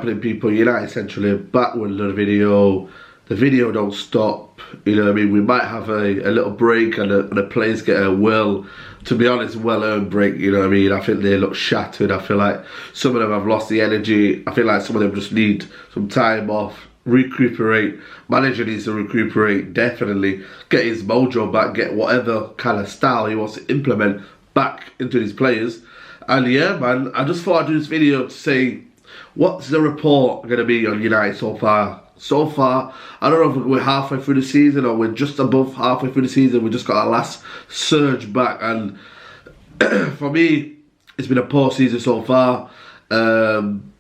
happening, people? United Central back with another video. The video don't stop. You know what I mean? We might have a little break and the players get a to be honest, well-earned break. You know what I mean? I think they look shattered. I feel like some of them have lost the energy. I feel like some of them just need some time off, recuperate. Manager needs to recuperate, definitely. Get his mojo back, get whatever kind of style he wants to implement back into his players. And yeah, man, I just thought I'd do this video to say, what's the report going to be on United so far? So far, I don't know if we're halfway through the season or we're just above halfway through the season. We just got our last surge back, and for me, it's been a poor season so far. And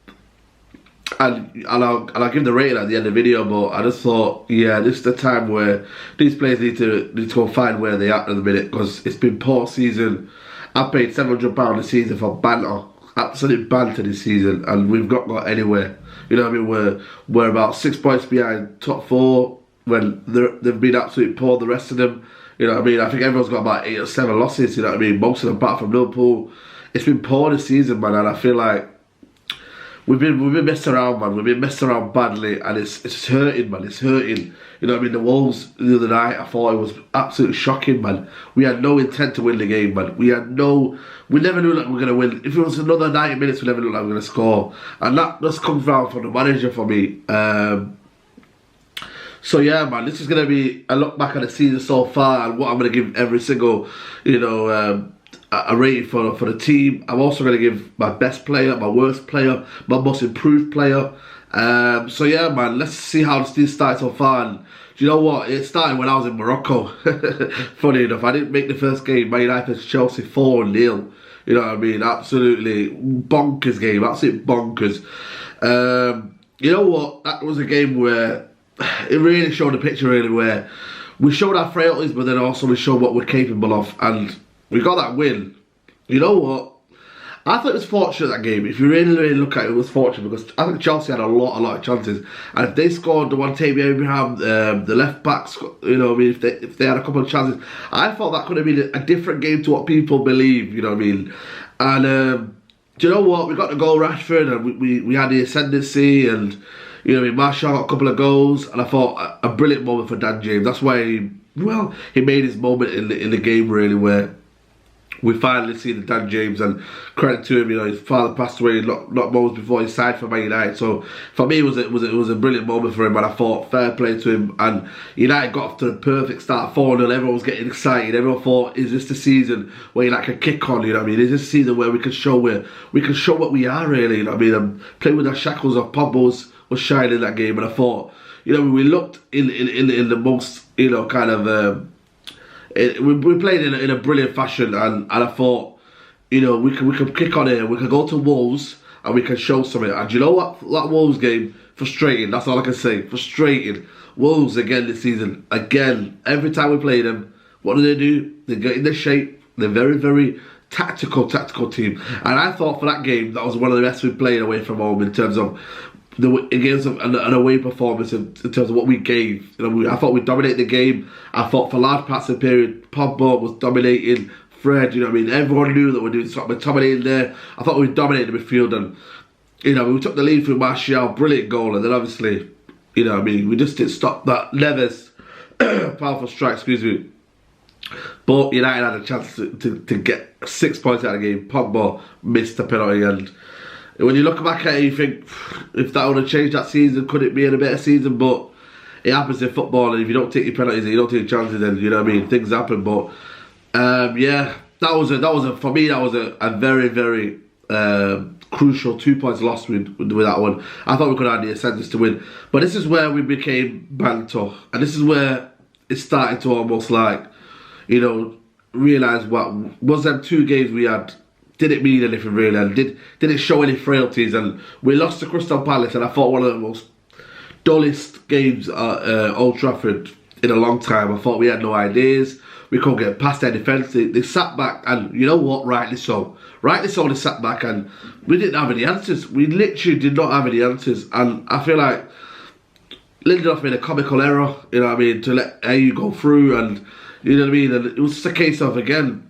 I'll give the rating at the end of the video, but I just thought, yeah, this is the time where these players need to go find where they are at the minute, because it's been poor season. I paid £700 a season for banter, absolute banter this season, and we've not got anywhere. You know what I mean? We're about 6 points behind top 4 when they've been absolutely poor, the rest of them. You know what I mean? I think everyone's got about 8 or 7 losses, you know what I mean? Most of them apart from Liverpool. It's been poor this season, man, and I feel like we've been messed around, man. We've been messed around badly, and it's hurting, man. It's hurting. You know what I mean? The Wolves the other night, I thought it was absolutely shocking, man. We had no intent to win the game, man. We never knew that we were going to win. If it was another 90 minutes, we never knew that we were going to score. And that just comes round from the manager for me. So yeah, man, this is going to be a look back at the season so far and what I'm going to give every single, you know, a rating for the team. I'm also going to give my best player, my worst player, my most improved player. So yeah, man, let's see how this started so far. And do you know what? It started when I was in Morocco. Funny enough, I didn't make the first game. Man United Chelsea 4-0. You know what I mean? Absolutely bonkers game. Absolute bonkers. You know what? That was a game where it really showed the picture, really, where we showed our frailties, but then also we showed what we're capable of. And we got that win. You know what? I thought it was fortunate, that game. If you really look at it, it was fortunate, because I think Chelsea had a lot of chances. And if they scored the one Tammy Abraham, the left backs, you know what I mean, if they had a couple of chances, I thought that could have been a different game to what people believe, you know what I mean. And do you know what? We got the goal, Rashford, and we had the ascendancy, and you know what I mean, Martial got a couple of goals, and I thought a brilliant moment for Dan James. That's why he made his moment in the game, really, where we finally see the Dan James, and credit to him, you know, his father passed away not moments before he signed for Man United. So for me, it was a brilliant moment for him, and I thought fair play to him. And United got off to the perfect start, 4-0. Everyone was getting excited. Everyone thought, is this the season where United can kick on? You know what I mean? Is this the season where we can show what we are, really? You know what I mean? Playing with the shackles of Pogba was shining in that game, and I thought, you know, we looked in the most, you know, kind of. We played in a brilliant fashion, and I thought, you know, we could kick on here, we could go to Wolves and we can show something. And you know what? That Wolves game, frustrating. That's all I can say. Frustrating. Wolves again this season. Again, every time we play them, what do? They get in their shape. They're very, very tactical team. And I thought for that game, that was one of the best we played away from home in terms of against an away performance in terms of what we gave. You know, I thought we dominated the game. I thought for large parts of the period, Pogba was dominating. Fred, you know what I mean? Everyone knew that we were doing something, dominating there. I thought we dominated the midfield, and you know, we took the lead through Martial, brilliant goal, and then obviously, you know what I mean, we just didn't stop that Neves powerful strike, excuse me. But United had a chance to get 6 points out of the game. Pogba missed the penalty, and when you look back at it, you think, if that would have changed that season, could it be in a better season? But it happens in football, and if you don't take your penalties and you don't take your chances, then you know what I mean, things happen. But yeah, that was for me, that was a very, very crucial 2 points lost with that one. I thought we could have had the ascendance to win, but this is where we became banter, and this is where it started to almost like, you know, realise what was them 2 games we had. Did it mean anything really, and did it show any frailties? And we lost to Crystal Palace, and I thought one of the most dullest games at Old Trafford in a long time. I thought we had no ideas. We couldn't get past their defence. They sat back, and you know what? Rightly so. Rightly so, they sat back, and we didn't have any answers. We literally did not have any answers, and I feel like Lindelof made a comical error, you know what I mean, to let AU go through, and you know what I mean. And it was just a case of, again,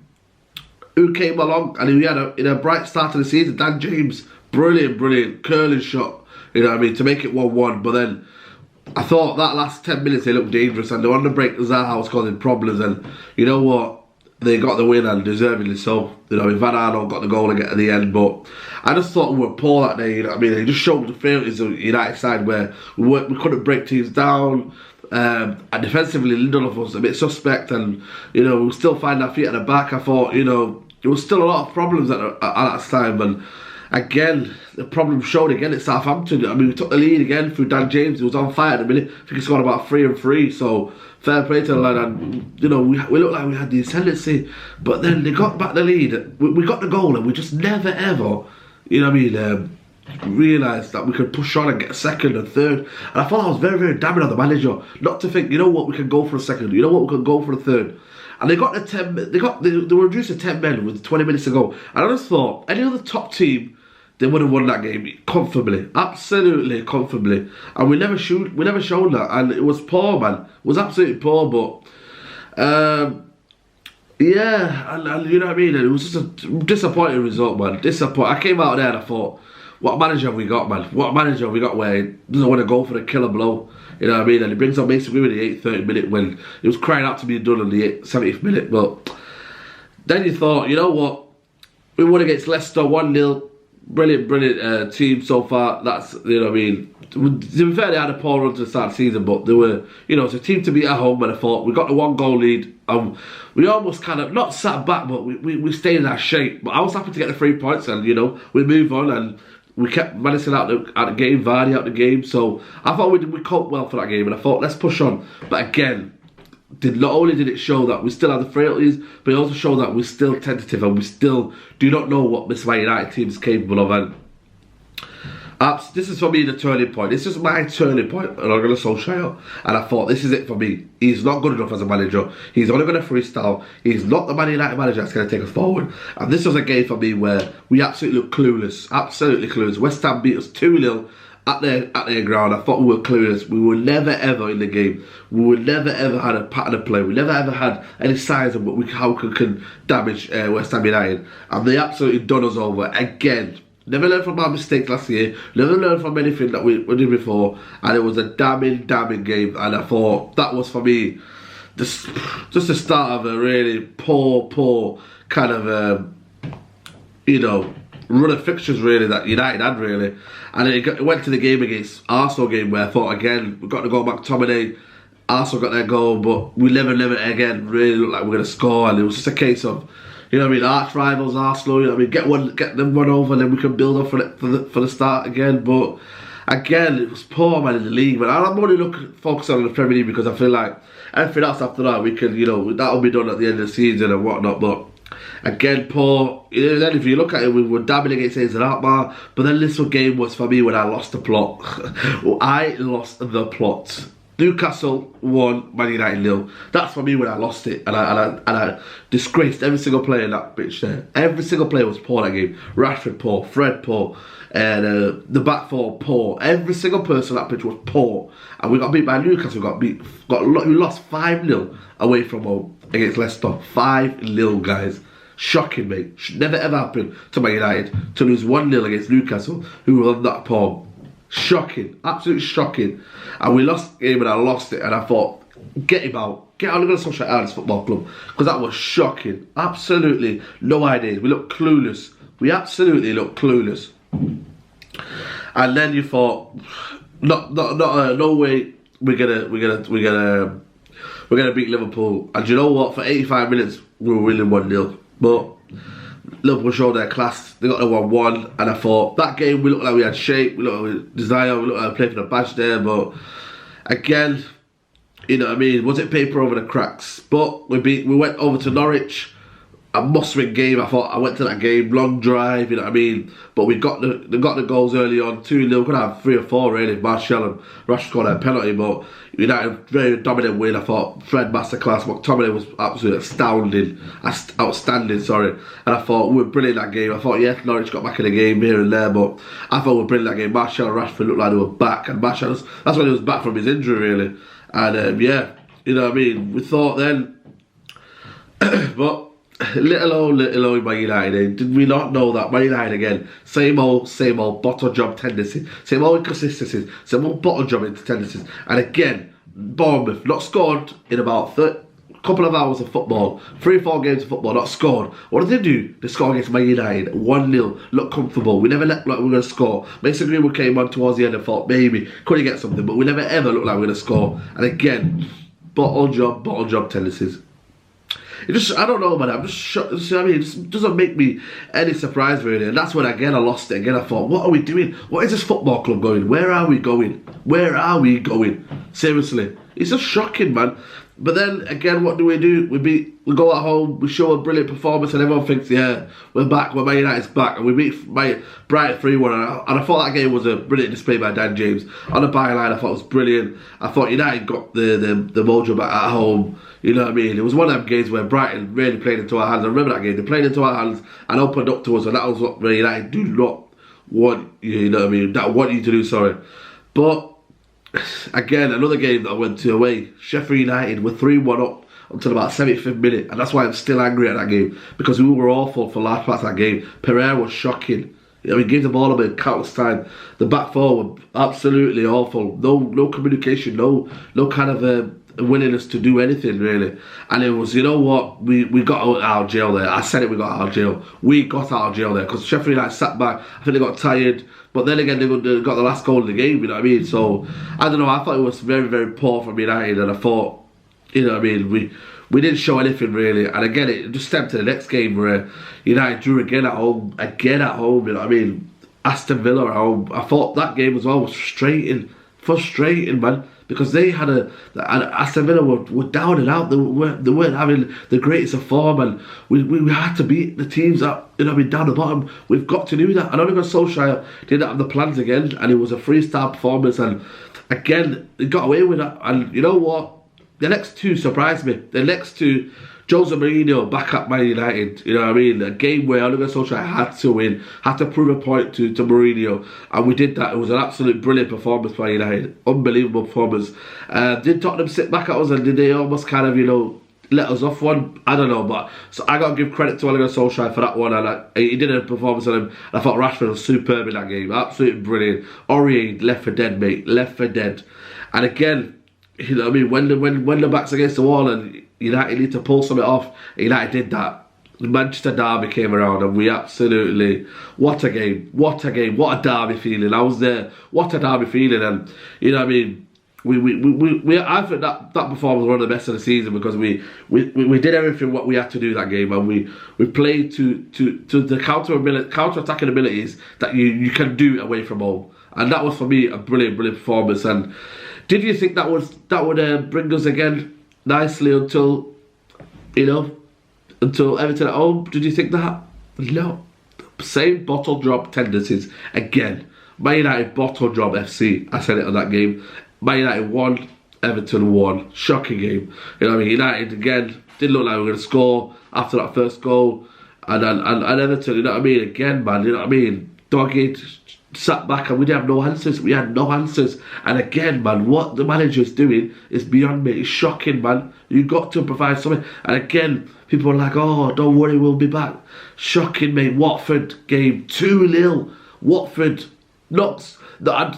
who came along, and we had a bright start to the season. Dan James, brilliant curling shot, You know what I mean? To make it 1-1, but then I thought that last 10 minutes they looked dangerous, and on the break Zaha was causing problems, and you know what? They got the win, and deservedly so. You know, Van Arnold got the goal again at the end, but I just thought we were poor that day. You know what I mean? It just showed the frailties of United side where we couldn't break teams down. And defensively, Lindelof was a bit suspect, and you know, we were still finding our feet at the back. I thought, you know, there was still a lot of problems at that time, and again, the problem showed again at Southampton. I mean, we took the lead again through Dan James, who was on fire at the minute. I think he scored about 3 and 3, so fair play to the lad. And you know, we looked like we had the ascendancy, but then they got back the lead. We got the goal, and we just never ever, you know what I mean, realised that we could push on and get a second and third. And I thought that was very, very damning on the manager, not to think, you know what, we can go for a second, you know what, we can go for a third. And they got the 10. They were reduced to 10 men with 20 minutes to go. And I just thought any other top team, they would have won that game comfortably, absolutely comfortably. And we never showed that, and it was poor, man. It was absolutely poor, but yeah, and you know what I mean. And it was just a disappointing result, man. I came out there and I thought, what manager have we got, man? What manager have we got where he doesn't want to go for the killer blow? You know what I mean? And he brings on Mason Greenwood in the 30th minute when he was crying out to be done in the 70th minute. But then you thought, you know what? We won against Leicester 1-0. Brilliant team so far. That's, you know what I mean. To be fair, they had a poor run to the start of the season, but they were, you know, it's a team to beat at home. And I thought we got the 1-goal lead. We almost kind of not sat back, but we stayed in our shape. But I was happy to get the 3 points, and you know, we move on, and we kept Madison out the game, Vardy out the game. So I thought we coped well for that game, and I thought let's push on. But again, not only did it show that we still have the frailties, but it also showed that we're still tentative, and we still do not know what this Man United team is capable of. And this is for me the turning point. This is my turning point on Ole Gunnar Solskjaer, and I thought this is it for me. He's not good enough as a manager. He's only going to freestyle. He's not the Man United manager that's going to take us forward. And this was a game for me where we absolutely looked clueless. Absolutely clueless. West Ham beat us 2-0 at their ground. I thought we were clueless. We were never ever in the game. We were never ever had a pattern of play. We never ever had any signs of how we can damage West Ham United. And they absolutely done us over again. Never learned from our mistakes last year. Never learned from anything that we did before. And it was a damning game. And I thought that was for me just the start of a really poor kind of you know, run of fixtures really that United had really. And it went to the game against Arsenal game where I thought again we got to go back McTominay. Arsenal got their goal, but we never again really looked like we were going to score. And it was just a case of, you know what I mean, arch rivals Arsenal, you know what I mean, get them one over, and then we can build up for the start again. But again, it was poor, man, in the league. But I'm only focusing on the Premier League because I feel like everything else after that we can, you know, that'll be done at the end of the season and whatnot. But again, poor. You know, then if you look at it, we were dabbing against A's and Alkmaar. But then this game was for me when I lost the plot. I lost the plot. Newcastle 1, Man United 0. That's for me when I lost it, and I disgraced every single player in that pitch there. Every single player was poor that game. Rashford poor, Fred poor, and the back four poor. Every single person on that pitch was poor, and we got beat by Newcastle. We lost 5-0 away from home against Leicester. 5-0, guys. Shocking, mate. Should never ever happen to Man United to lose 1-0 against Newcastle, who were on that poor. Shocking, absolutely shocking. And we lost the game, and I lost it, and I thought, get him out. Get Ole Gunnar Solskjaer out of this football club. Because that was shocking. Absolutely no ideas. We looked clueless. We absolutely looked clueless. And then you thought, no way we're gonna beat Liverpool. And you know what? For 85 minutes we were winning 1-0. But Liverpool showed their class. They got the 1-1, and I thought that game we looked like we had shape, we looked like we had desire, we looked like we played for the badge there. But again, you know what I mean, was it paper over the cracks? But we went over to Norwich, a must-win game. I thought I went to that game, long drive, you know what I mean. But they got the goals early on, 2-0. Could have 3 or 4 really. Martial and Rashford scored a penalty, but United very dominant win. I thought Fred masterclass. McTominay was absolutely outstanding. Sorry, and I thought we were brilliant that game. I thought yes, Norwich got back in the game here and there, but I thought we were brilliant that game. Martial and Rashford looked like they were back, and Martial, that's when he was back from his injury really. And yeah, you know what I mean. We thought then, but little old Man United. Did we not know that Man United again? Same old bottle job tendencies, same old inconsistencies, same old bottle job tendencies. And again, Bournemouth not scored in about couple of hours of football, 3 or 4 games of football, not scored. What did they do? They scored against Man United, 1-0, looked comfortable. We never looked like we were going to score. Mason Greenwood came on towards the end and thought maybe could he get something, but we never ever looked like we were going to score. And again, bottle job tendencies. It just, I don't know, man. I'm just shocked. I mean, it just doesn't make me any surprise, really. And that's when, again, I lost it. Again, I thought, what are we doing? What is this football club going? Where are we going? Where are we going? Seriously. It's just shocking, man. But then, again, what do? We go at home, we show a brilliant performance, and everyone thinks, yeah, we're back, Man United's back. And we beat Brighton 3-1. And I thought that game was a brilliant display by Dan James. On the byline, I thought it was brilliant. I thought United got the mojo back at home. You know what I mean? It was one of them games where Brighton really played into our hands. I remember that game. They played into our hands and opened up to us, and that was what United do not want, you know what I mean? That want you to do, sorry. But again, another game that I went to away. Sheffield United were 3-1 up until about 75th minute, and that's why I'm still angry at that game, because we were awful for large parts of that game. Pereira was shocking. I mean, gave the ball away countless time. The back four were absolutely awful. No communication, no kind of willingness to do anything, really. And it was, you know what, we got out of jail there. I said it, we got out of jail. We got out of jail there because Sheffield United sat back. I think they got tired, but then again, they got the last goal of the game, you know what I mean? So, I don't know, I thought it was very, very poor from United, and I thought, you know what I mean, we didn't show anything, really. And again, it just stepped to the next game where United drew again at home, you know what I mean? Aston Villa at home. I thought that game as well was frustrating, man. Because they had and Aston Villa were down and out. They weren't having the greatest of form, and we had to beat the teams that, you know what I mean, down the bottom. We've got to do that. I don't think Solskjaer didn't have the plans again, and it was a 3-star performance, and again, they got away with that. And you know what? The next two surprised me. The next two, Jose Mourinho back at Man United, you know what I mean? A game where Ole Gunnar Solskjaer had to win, had to prove a point to Mourinho, and we did that. It was an absolute brilliant performance by United, unbelievable performance. Did Tottenham sit back at us, and did they almost kind of, you know, let us off one? I don't know, but so I got to give credit to Ole Gunnar Solskjaer for that one, and he did a performance on him. I thought Rashford was superb in that game, absolutely brilliant. Aurier left for dead, mate, left for dead. And again, you know what I mean, when the back's against the wall and United need to pull something off, United did that. The Manchester derby came around, and we absolutely, what a game, what a derby feeling. I was there, what a derby feeling. And you know what I mean, I think that performance was one of the best of the season, because we did everything what we had to do that game, and we played to the counter-attacking abilities that you can do away from home. And that was, for me, a brilliant performance. And did you think that would bring us again nicely until Everton at home? Did you think that? No. Same bottle drop tendencies again. Man United bottle drop FC. I said it on that game. Man United won, Everton won. Shocking game. You know what I mean? United again didn't look like we were going to score after that first goal, and Everton, you know what I mean? Again, man, you know what I mean? Dogged, sat back, and we didn't have no answers. We had no answers. And again, man, what the manager's doing is beyond me. It's shocking, man. You've got to provide something. And again, people are like, oh, don't worry, we'll be back. Shocking, mate. Watford game 2-0. Watford knocks. I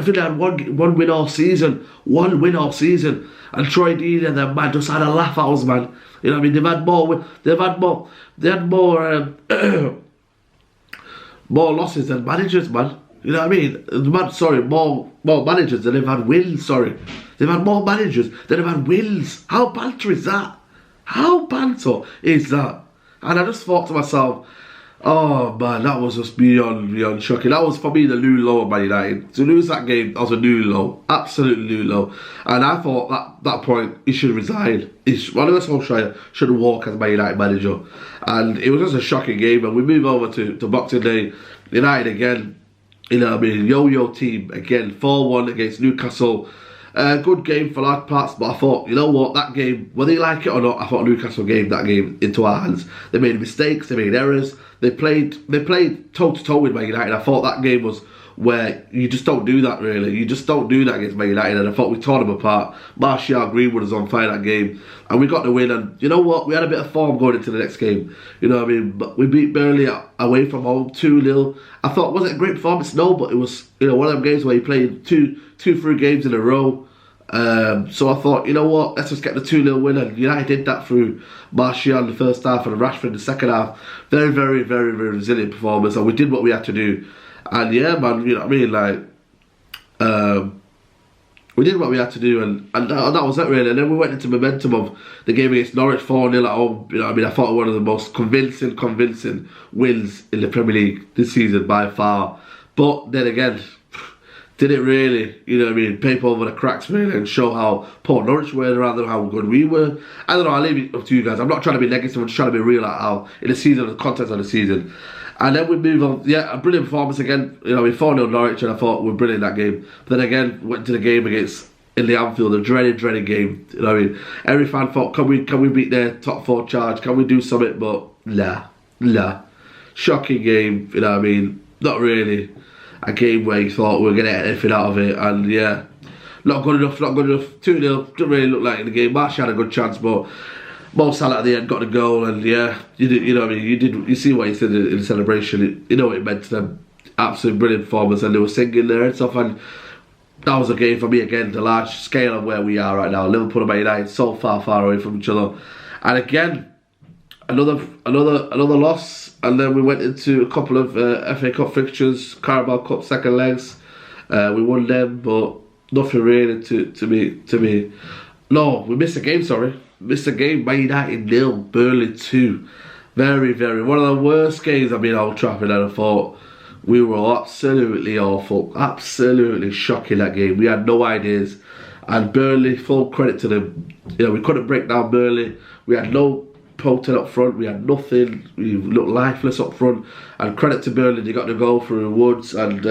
think they had one win all season. One win all season. And Troy Deeney and them, man, just had a laugh at us, man. You know what I mean? They had more more losses than managers, man. You know what I mean? More managers than they've had wins, sorry. They've had more managers than they've had wins. How banter is that? How banter is that? And I just thought to myself, oh man, that was just beyond shocking. That was, for me, the new low of Man United. To lose that game, that was a new low. Absolutely new low. And I thought at that point, he should resign. One of us should walk as Man United manager. And it was just a shocking game. And we move over to Boxing Day. United again, you know what I mean, yo-yo team again, 4-1 against Newcastle. Good game for large parts, but I thought, you know what, that game, whether you like it or not, I thought Newcastle gave that game into our hands. They made mistakes, they made errors, they played toe-to-toe with Man United. I thought that game was where you just don't do that really. You just don't do that against Man United, and I thought we tore them apart. Martial, Greenwood was on fire that game, and we got the win. And you know what? We had a bit of form going into the next game. You know what I mean? But we beat Burnley away from home 2-0. I thought, was it a great performance? No, but it was, you know, one of them games where you played two, 3 games in a row. So I thought, you know what, let's just get the 2-0 win, and United did that through Martial in the first half and Rashford in the second half. Very, very, very, very resilient performance, and we did what we had to do. And yeah, man, you know what I mean, like, we did what we had to do, and that was it really. And then we went into momentum of the game against Norwich 4-0 at home. You know what I mean, I thought it was one of the most convincing wins in the Premier League this season by far. But then again, did it really, you know what I mean, paper over the cracks really, and show how poor Norwich were rather than how good we were? I don't know, I'll leave it up to you guys. I'm not trying to be negative, I'm just trying to be real at how, in the season, the context of the season. And then we move on, yeah, a brilliant performance again, you know, we 4-0 Norwich, and I thought we were brilliant that game. But then again, went to the game against, in the Anfield, a dreaded game, you know what I mean? Every fan thought, can we beat their top 4 charge, can we do something? But nah. Shocking game, you know what I mean? Not really a game where you thought we were going to get anything out of it, and yeah, not good enough. 2-0, didn't really look like in the game. Martial had a good chance, but Mo Salah at the end got the goal, and yeah, you know what I mean, you see what he said in the celebration, you know what it meant to them. Absolute brilliant performance, and they were singing there and stuff, and that was a game for me again, the large scale of where we are right now. Liverpool and Man United so far away from each other, and again, another loss. And then we went into a couple of FA Cup fixtures, Carabao Cup second legs. We won them, but nothing really to me. No, we missed a game, Missed a game, Man United 0, Burnley 2. Very, very, one of the worst games I've been at Old Trafford, and I thought we were absolutely awful. Absolutely shocking that game. We had no ideas. And Burnley, full credit to them. You know, we couldn't break down Burnley. We had no potent up front, we had nothing, we looked lifeless up front, and credit to Burnley, they got the goal through Woods, and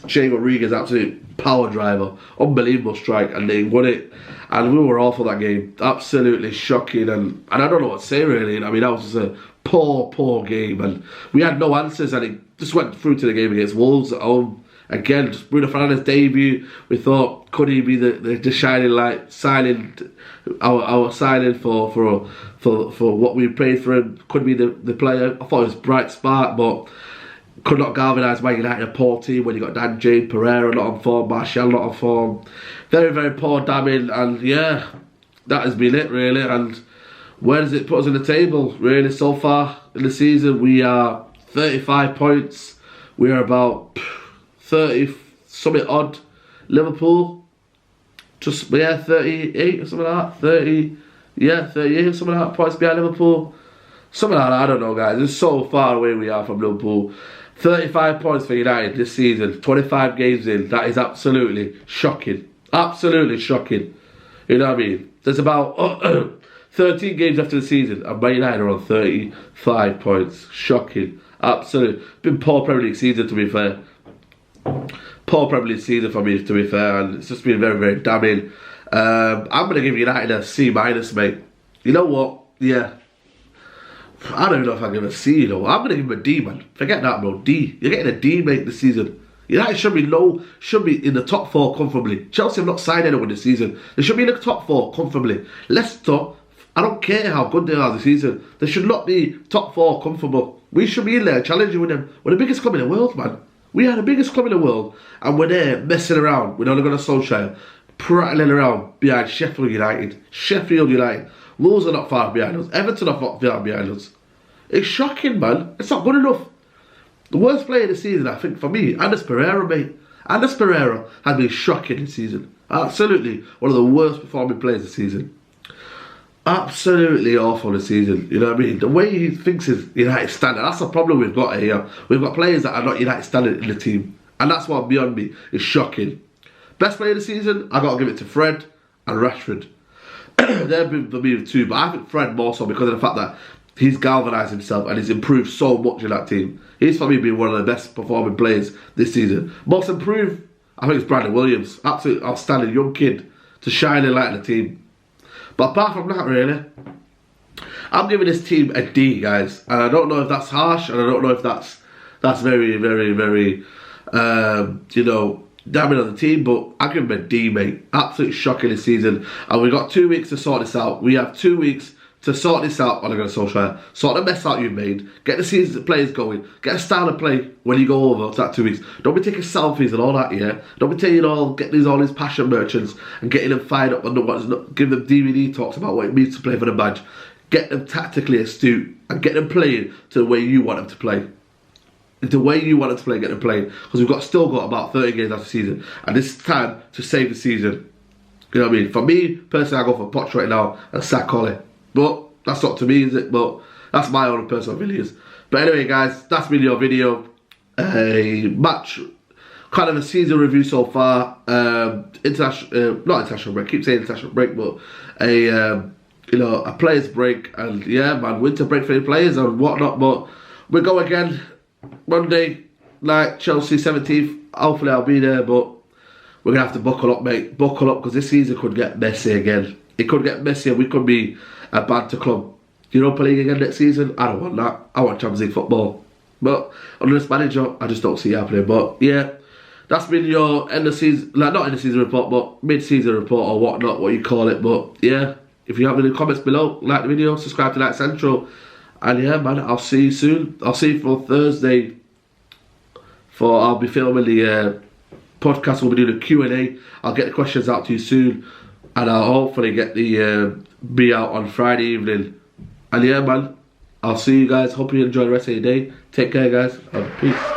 Jay Rodriguez, absolute power driver, unbelievable strike, and they won it. And we were awful that game, absolutely shocking, and I don't know what to say really. I mean, that was just a poor game, and we had no answers, and it just went through to the game against Wolves at home. Again, just Bruno Fernandes' debut, we thought, could he be the shining light, our signing for what we paid for him? Could be the player. I thought it was a bright spark, but could not galvanise Man United, a poor team when you got Dan Jane, Pereira not on form, Martial not on form. Very, very poor damning, and yeah, that has been it really. And where does it put us in the table really so far in the season? We are 35 points. We are about 30 something odd. Liverpool, just 38 or something like that. 38 or something like that points behind Liverpool. Something like that, I don't know guys. It's so far away we are from Liverpool. 35 points for United this season, 25 games in. That is absolutely shocking. Absolutely shocking. You know what I mean? There's about 13 games after the season, and Man United are on 35 points. Shocking. Absolutely. Been poor Premier League season, to be fair. Poor Premier League season for me, to be fair, and it's just been very, very damning. I'm going to give United a C-, mate. You know what? Yeah. I don't even know if I give a C, you know. I'm going to give him a D, man. Forget that, bro. D. You're getting a D, mate, this season. United should be in the top 4 comfortably. Chelsea have not signed anyone this season. They should be in the top 4 comfortably. Leicester, I don't care how good they are this season. They should not be top 4 comfortable. We should be in there challenging with them. We're the biggest club in the world, man. We are the biggest club in the world, and we're there messing around with Ole Gunnar Solskjaer, prattling around behind Sheffield United. Wolves are not far behind us. Everton are not far behind us. It's shocking, man. It's not good enough. The worst player this season, I think, for me, Anders Pereira, mate. Anders Pereira has been shocking this season. Absolutely one of the worst performing players this season. Absolutely awful this season, you know what I mean? The way he thinks is United standard, that's the problem we've got here. We've got players that are not United standard in the team, and that's what beyond me is shocking. Best player of the season, I got to give it to Fred and Rashford. They've been for me too, but I think Fred more so because of the fact that he's galvanised himself and he's improved so much in that team. He's for me been one of the best performing players this season. Most improved, I think it's Bradley Williams. Absolutely outstanding young kid to shine a light in the team. But apart from that, really, I'm giving this team a D, guys. And I don't know if that's harsh, and I don't know if that's very, very, very You know, damning on the team, but I give him a D, mate. Absolutely shocking this season. And we've got 2 weeks to sort this out. We have 2 weeks to sort this out on a social. Sort the mess out you've made. Get the season players going. Get a style of play when you go over to that 2 weeks. Don't be taking selfies and all that, yeah? Don't be taking all these passion merchants and getting them fired up on the ones, give them DVD talks about what it means to play for the badge. Get them tactically astute and get them playing to the way you want them to play. The way you want them to play, get them playing. Because we've still got about 30 games after the season. And it's time to save the season. You know what I mean? For me, personally, I go for Poch right now and sack Ollie. But that's not to me, is it? But that's my own personal opinions. But anyway, guys, that's been your video. A match, kind of a season review so far. Not international break. I keep saying international break, but a players break, and yeah, man, winter break for the players and whatnot. But we go again Monday night, Chelsea 17th. Hopefully, I'll be there, but we're gonna have to buckle up, mate. Buckle up, because this season could get messy again. It could get messy, and we could be a banter club Europa League again next season. I don't want that. I want Champions League football. But under this manager, I just don't see it happening. But yeah, that's been your end of season, not end of season report, but mid-season report or whatnot, what you call it. But yeah, if you have any comments below, like the video, subscribe to Like Central. And yeah, man, I'll see you soon. I'll see you for Thursday. I'll be filming the podcast. We'll be doing a Q&A. I'll get the questions out to you soon. And I'll hopefully get the be out on Friday evening. And yeah, man, I'll see you guys. Hope you enjoy the rest of your day. Take care, guys, and peace.